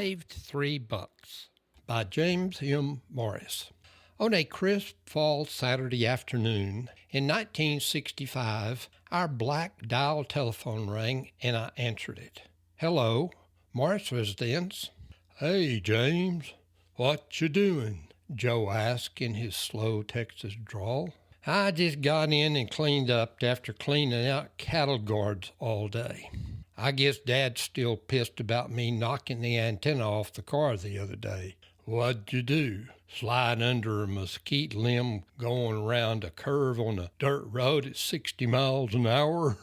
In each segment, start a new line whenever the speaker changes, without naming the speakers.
Saved $3 by James M. Morris. On a crisp fall Saturday afternoon in 1965, our black dial telephone rang and I answered it. Hello, Morris residence.
Hey, James, what you doing?
Joe asked in his slow Texas drawl. I just got in and cleaned up after cleaning out cattle guards all day. I guess Dad's still pissed about me knocking the antenna off the car the other day.
What'd you do?
Slide under a mesquite limb going around a curve on a dirt road at 60 miles an hour?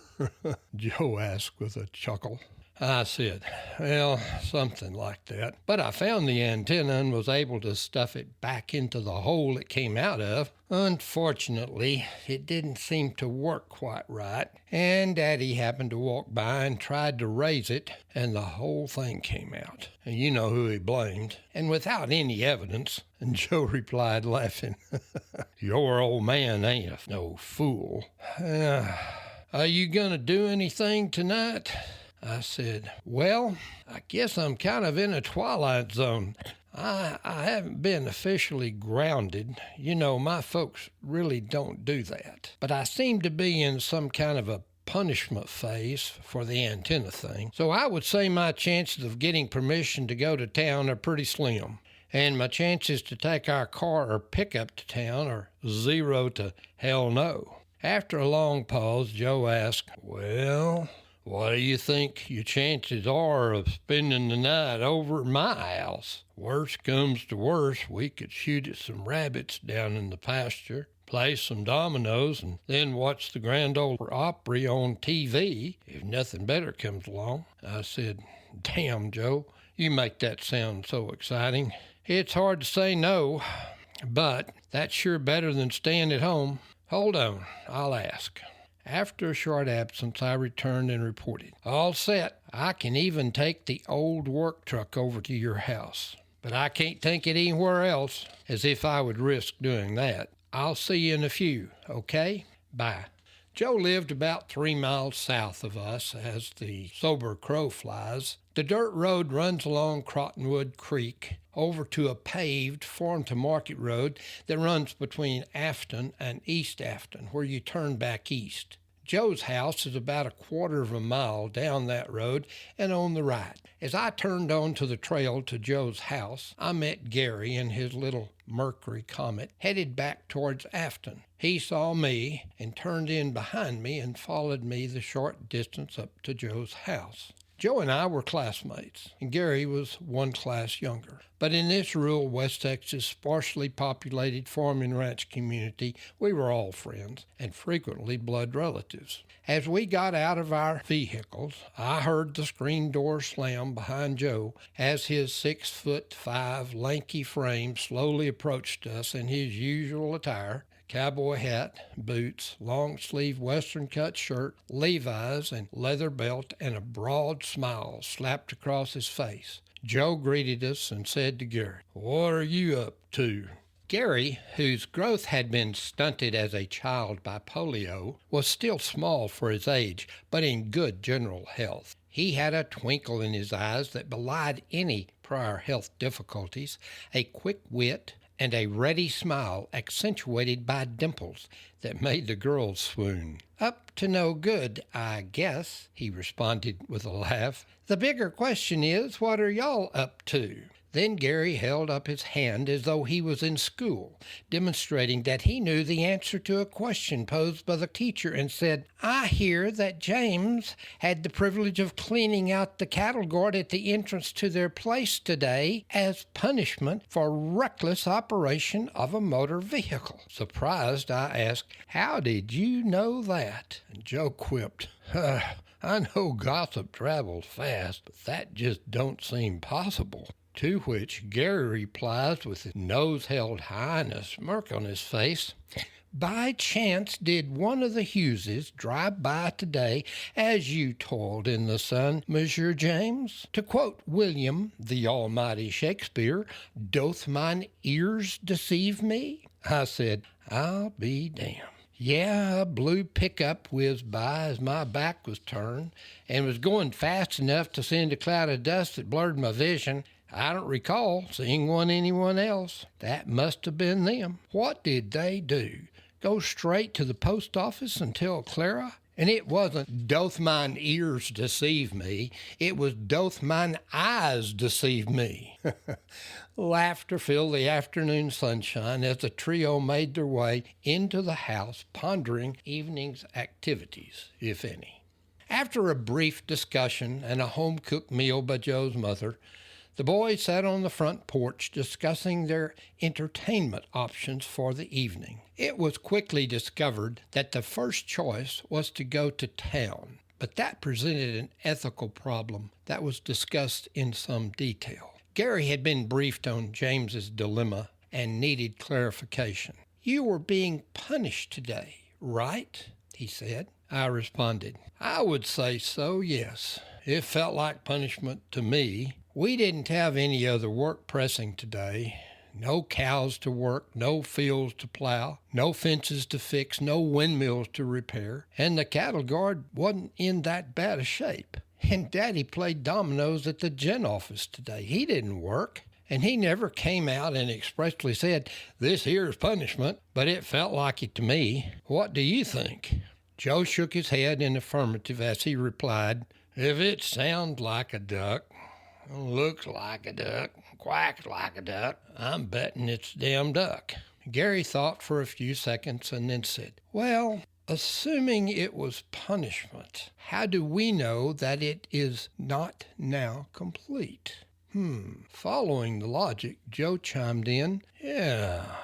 Joe asked with a chuckle.
I said, well, something like that. But I found the antenna and was able to stuff it back into the hole it came out of. Unfortunately, it didn't seem to work quite right, and Daddy happened to walk by and tried to raise it, and the whole thing came out. And you know who he blamed. And without any evidence, and Joe replied, laughing, your old man ain't no fool. Are you gonna do anything tonight? I said, well, I guess I'm kind of in a twilight zone. I haven't been officially grounded. You know, my folks really don't do that. But I seem to be in some kind of a punishment phase for the antenna thing. So I would say my chances of getting permission to go to town are pretty slim. And my chances to take our car or pickup to town are 0 to hell no. After a long pause, Joe asked, well, what do you think your chances are of spending the night over at my house? Worst comes to worst, we could shoot at some rabbits down in the pasture, play some dominoes, and then watch the Grand Ole Opry on TV if nothing better comes along. I said, damn, Joe, you make that sound so exciting. It's hard to say no, but that's sure better than staying at home. Hold on, I'll ask. After a short absence, I returned and reported, all set. I can even take the old work truck over to your house. But I can't take it anywhere else, as if I would risk doing that. I'll see you in a few, okay? Bye. Joe lived about 3 miles south of us, as the sober crow flies. The dirt road runs along Crottonwood Creek over to a paved farm-to-market road that runs between Afton and East Afton, where you turn back east. Joe's house is about a quarter of a mile down that road and on the right. As I turned onto the trail to Joe's house, I met Gary in his little Mercury Comet, headed back towards Afton. He saw me and turned in behind me and followed me the short distance up to Joe's house. Joe and I were classmates, and Gary was one class younger. But in this rural West Texas, sparsely populated farm and ranch community, we were all friends, and frequently blood relatives. As we got out of our vehicles, I heard the screen door slam behind Joe as his 6'5" lanky frame slowly approached us in his usual attire. Cowboy hat, boots, long-sleeve western-cut shirt, Levi's, and leather belt, and a broad smile slapped across his face. Joe greeted us and said to Gary, what are you up to? Gary, whose growth had been stunted as a child by polio, was still small for his age, but in good general health. He had a twinkle in his eyes that belied any prior health difficulties, a quick wit, and a ready smile accentuated by dimples that made the girls swoon. Up to no good, I guess, he responded with a laugh. The bigger question is, what are y'all up to? Then Gary held up his hand as though he was in school, demonstrating that he knew the answer to a question posed by the teacher, and said, I hear that James had the privilege of cleaning out the cattle guard at the entrance to their place today as punishment for reckless operation of a motor vehicle. Surprised, I asked, how did you know that? And Joe quipped, I know gossip travels fast, but that just don't seem possible. To which Gary replies with his nose held high and a smirk on his face, by chance did one of the Hugheses drive by today as you toiled in the sun, Monsieur James? To quote William, the almighty Shakespeare, doth mine ears deceive me? I said, I'll be damned. Yeah, a blue pickup whizzed by as my back was turned and was going fast enough to send a cloud of dust that blurred my vision. I don't recall seeing anyone else. That must have been them. What did they do? Go straight to the post office and tell Clara? And it wasn't doth mine ears deceive me. It was doth mine eyes deceive me. Laughter filled the afternoon sunshine as the trio made their way into the house, pondering evening's activities, if any. After a brief discussion and a home-cooked meal by Joe's mother, the boys sat on the front porch discussing their entertainment options for the evening. It was quickly discovered that the first choice was to go to town, but that presented an ethical problem that was discussed in some detail. Gary had been briefed on James's dilemma and needed clarification. "You were being punished today, right?" he said. I responded, "I would say so, yes. It felt like punishment to me. We didn't have any other work pressing today. No cows to work, no fields to plow, no fences to fix, no windmills to repair, and the cattle guard wasn't in that bad a shape. And Daddy played dominoes at the gin office today. He didn't work. And he never came out and expressly said, 'This here's punishment,' but it felt like it to me. What do you think?" Joe shook his head in affirmative as he replied, "If it sounds like a duck, looks like a duck, quacks like a duck, I'm betting it's a damn duck." Gary thought for a few seconds and then said, "Well, assuming it was punishment, how do we know that it is not now complete?" Following the logic, Joe chimed in, "Yeah.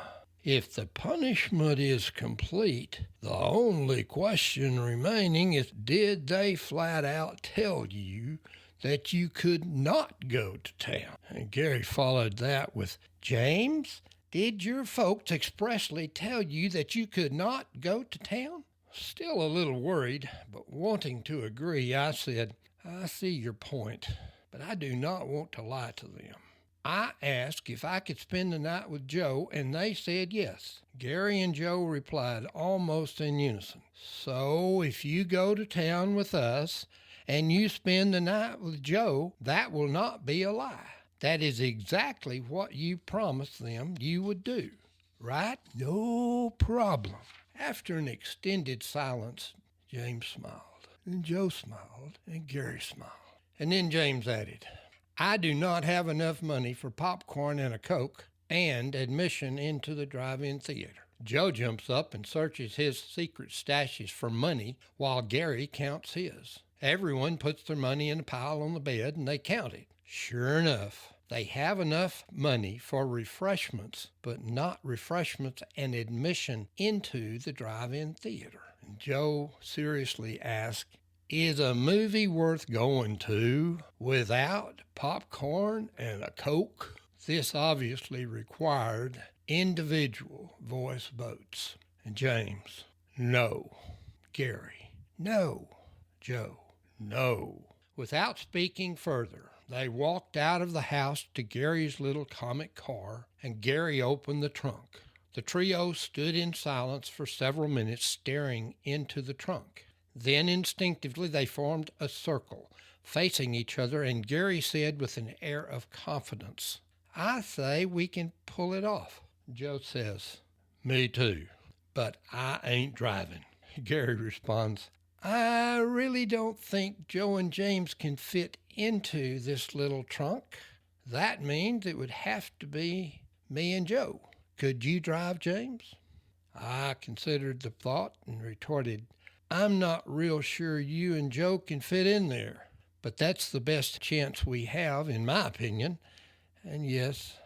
If the punishment is complete, the only question remaining is, did they flat out tell you that you could not go to town?" And Gary followed that with, "James, did your folks expressly tell you that you could not go to town?" Still a little worried, but wanting to agree, I said, "I see your point, but I do not want to lie to them. I asked if I could spend the night with Joe, and they said yes." Gary and Joe replied almost in unison. "So if you go to town with us and you spend the night with Joe, that will not be a lie. That is exactly what you promised them you would do, right?" "No problem." After an extended silence, James smiled, and Joe smiled, and Gary smiled. And then James added, "I do not have enough money for popcorn and a Coke and admission into the drive-in theater." Joe jumps up and searches his secret stashes for money while Gary counts his. Everyone puts their money in a pile on the bed and they count it. Sure enough, they have enough money for refreshments, but not refreshments and admission into the drive-in theater. And Joe seriously asked, "Is a movie worth going to without popcorn and a Coke?" This obviously required individual voice votes. And James, "No." Gary, "No." Joe, "No." Without speaking further, they walked out of the house to Gary's little comic car, and Gary opened the trunk. The trio stood in silence for several minutes, staring into the trunk. Then instinctively they formed a circle, facing each other, and Gary said with an air of confidence, "I say we can pull it off." Joe says, "Me too, but I ain't driving." Gary responds, "I really don't think Joe and James can fit into this little trunk. That means it would have to be me and Joe. Could you drive, James?" I considered the thought and retorted, "I'm not real sure you and Joe can fit in there, but that's the best chance we have, in my opinion. And yes,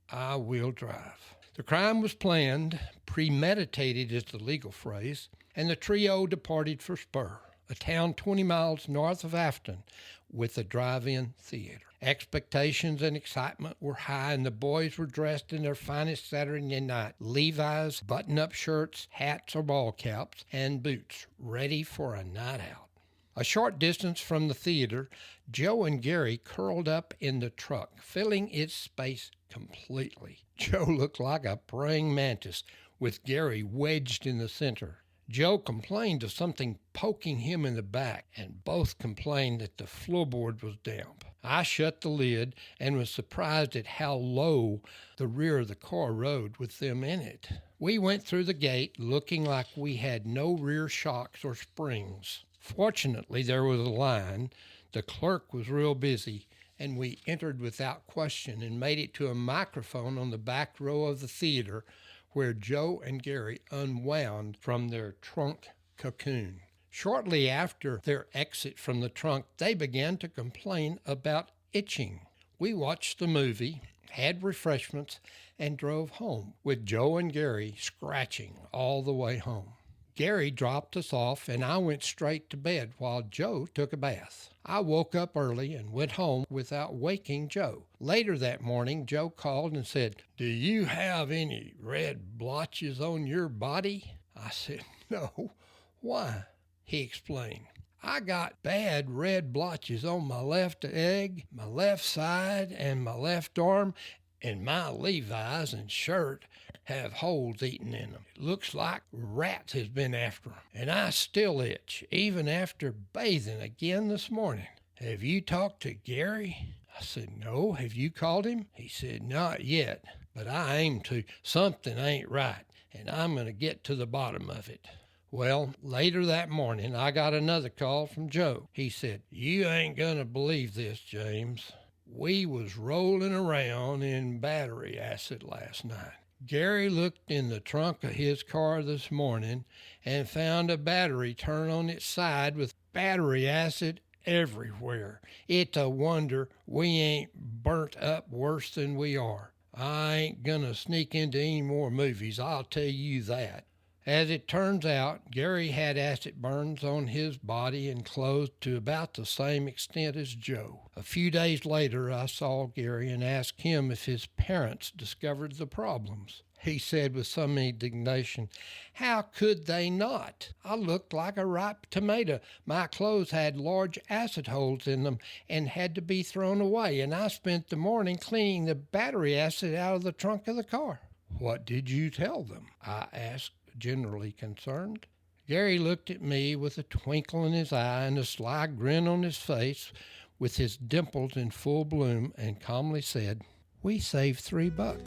I will drive." The crime was planned, premeditated is the legal phrase, and the trio departed for Spur, a town 20 miles north of Afton, with a drive-in theater. Expectations and excitement were high, and the boys were dressed in their finest Saturday night Levi's, button-up shirts, hats or ball caps, and boots, ready for a night out. A short distance from the theater, Joe and Gary curled up in the truck, filling its space completely. Joe looked like a praying mantis, with Gary wedged in the center. Joe complained of something poking him in the back, and both complained that the floorboard was damp. I shut the lid and was surprised at how low the rear of the car rode with them in it. We went through the gate looking like we had no rear shocks or springs. Fortunately, there was a line. The clerk was real busy, and we entered without question and made it to a microphone on the back row of the theater where Joe and Gary unwound from their trunk cocoon. Shortly after their exit from the trunk, they began to complain about itching. We watched the movie, had refreshments, and drove home, with Joe and Gary scratching all the way home. Gary dropped us off, and I went straight to bed while Joe took a bath. I woke up early and went home without waking Joe. Later that morning, Joe called and said, "Do you have any red blotches on your body?" I said, "No. Why?" He explained, "I got bad red blotches on my left leg, my left side, and my left arm, and my Levi's and shirt have holes eaten in them. It looks like rats has been after them, and I still itch, even after bathing again this morning. Have you talked to Gary?" I said, "No. Have you called him?" He said, "Not yet, but I aim to. Something ain't right, and I'm going to get to the bottom of it." Well, later that morning, I got another call from Joe. He said, "You ain't going to believe this, James. We was rolling around in battery acid last night. Gary looked in the trunk of his car this morning and found a battery turned on its side with battery acid everywhere. It's a wonder we ain't burnt up worse than we are. I ain't going to sneak into any more movies, I'll tell you that." As it turns out, Gary had acid burns on his body and clothes to about the same extent as Joe. A few days later, I saw Gary and asked him if his parents discovered the problems. He said with some indignation, "How could they not? I looked like a ripe tomato. My clothes had large acid holes in them and had to be thrown away, and I spent the morning cleaning the battery acid out of the trunk of the car." "What did you tell them?" I asked, generally concerned. Gary looked at me with a twinkle in his eye and a sly grin on his face with his dimples in full bloom and calmly said, "We saved $3.